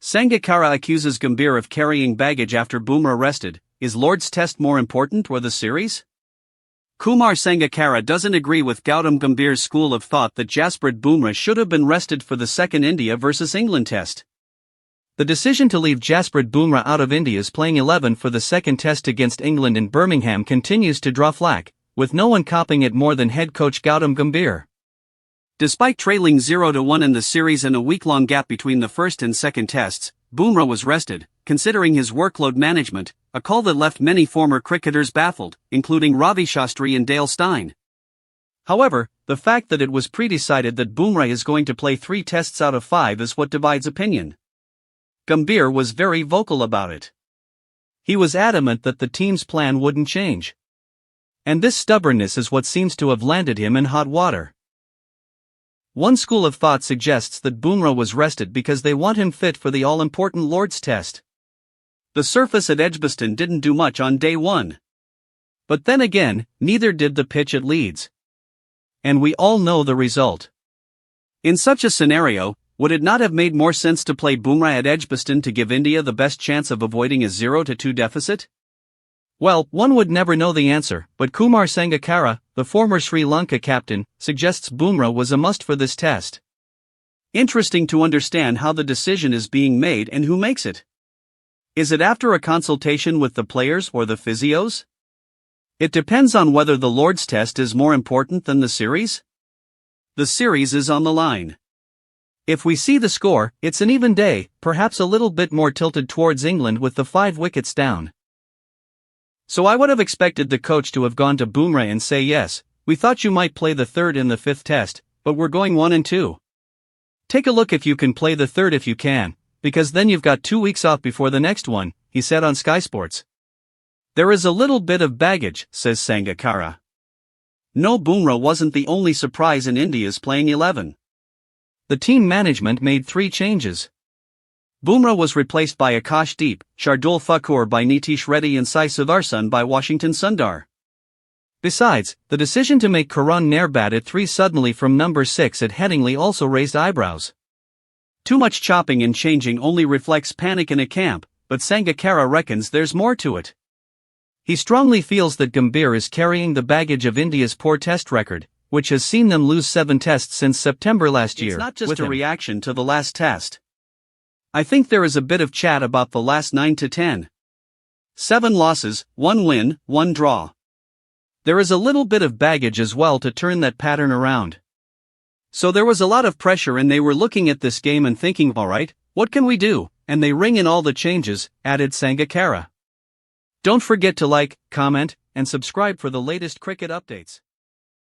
Sangakkara accuses Gambhir of carrying baggage after Bumrah rested. Is Lord's Test more important or the series? Kumar Sangakkara doesn't agree with Gautam Gambhir's school of thought that Jasprit Bumrah should have been rested for the second India vs England test. The decision to leave Jasprit Bumrah out of India's playing 11 for the second test against England in Birmingham continues to draw flack, with no one copying it more than head coach Gautam Gambhir. Despite trailing 0-1 in the series and a week-long gap between the first and second tests, Bumrah was rested, considering his workload management, a call that left many former cricketers baffled, including Ravi Shastri and Dale Steyn. However, the fact that it was pre-decided that Bumrah is going to play 3 tests out of 5 is what divides opinion. Gambhir was very vocal about it. He was adamant that the team's plan wouldn't change. And this stubbornness is what seems to have landed him in hot water. One school of thought suggests that Bumrah was rested because they want him fit for the all-important Lord's Test. The surface at Edgbaston didn't do much on day 1. But then again, neither did the pitch at Leeds. And we all know the result. In such a scenario, would it not have made more sense to play Bumrah at Edgbaston to give India the best chance of avoiding a 0-2 deficit? Well, one would never know the answer, but Kumar Sangakkara, the former Sri Lanka captain, suggests Bumrah was a must for this test. Interesting to understand how the decision is being made and who makes it. Is it after a consultation with the players or the physios? It depends on whether the Lord's Test is more important than the series. The series is on the line. If we see the score, it's an even day, perhaps a little bit more tilted towards England with the 5 wickets down. So I would have expected the coach to have gone to Bumrah and say, yes, we thought you might play the 3rd and the 5th test, but we're going 1 and 2. Take a look if you can play the 3rd if you can, because then you've got 2 weeks off before the next one, he said on Sky Sports. There is a little bit of baggage, says Sangakkara. No, Bumrah wasn't the only surprise in India's playing 11. The team management made 3 changes. Bumrah was replaced by Akashdeep, Shardul Thakur by Nitish Reddy and Sai Sudarsan by Washington Sundar. Besides, the decision to make Karan Nair bat at 3 suddenly from number 6 at Headingley also raised eyebrows. Too much chopping and changing only reflects panic in a camp, but Sangakkara reckons there's more to it. He strongly feels that Gambhir is carrying the baggage of India's poor test record, which has seen them lose 7 tests since September last year. It's not just a reaction to the last test. I think there is a bit of chat about the last 9 to 10. 7 losses, 1 win, 1 draw. There is a little bit of baggage as well to turn that pattern around. So there was a lot of pressure and they were looking at this game and thinking, alright, what can we do? And they ring in all the changes, added Sangakkara. Don't forget to like, comment, and subscribe for the latest cricket updates.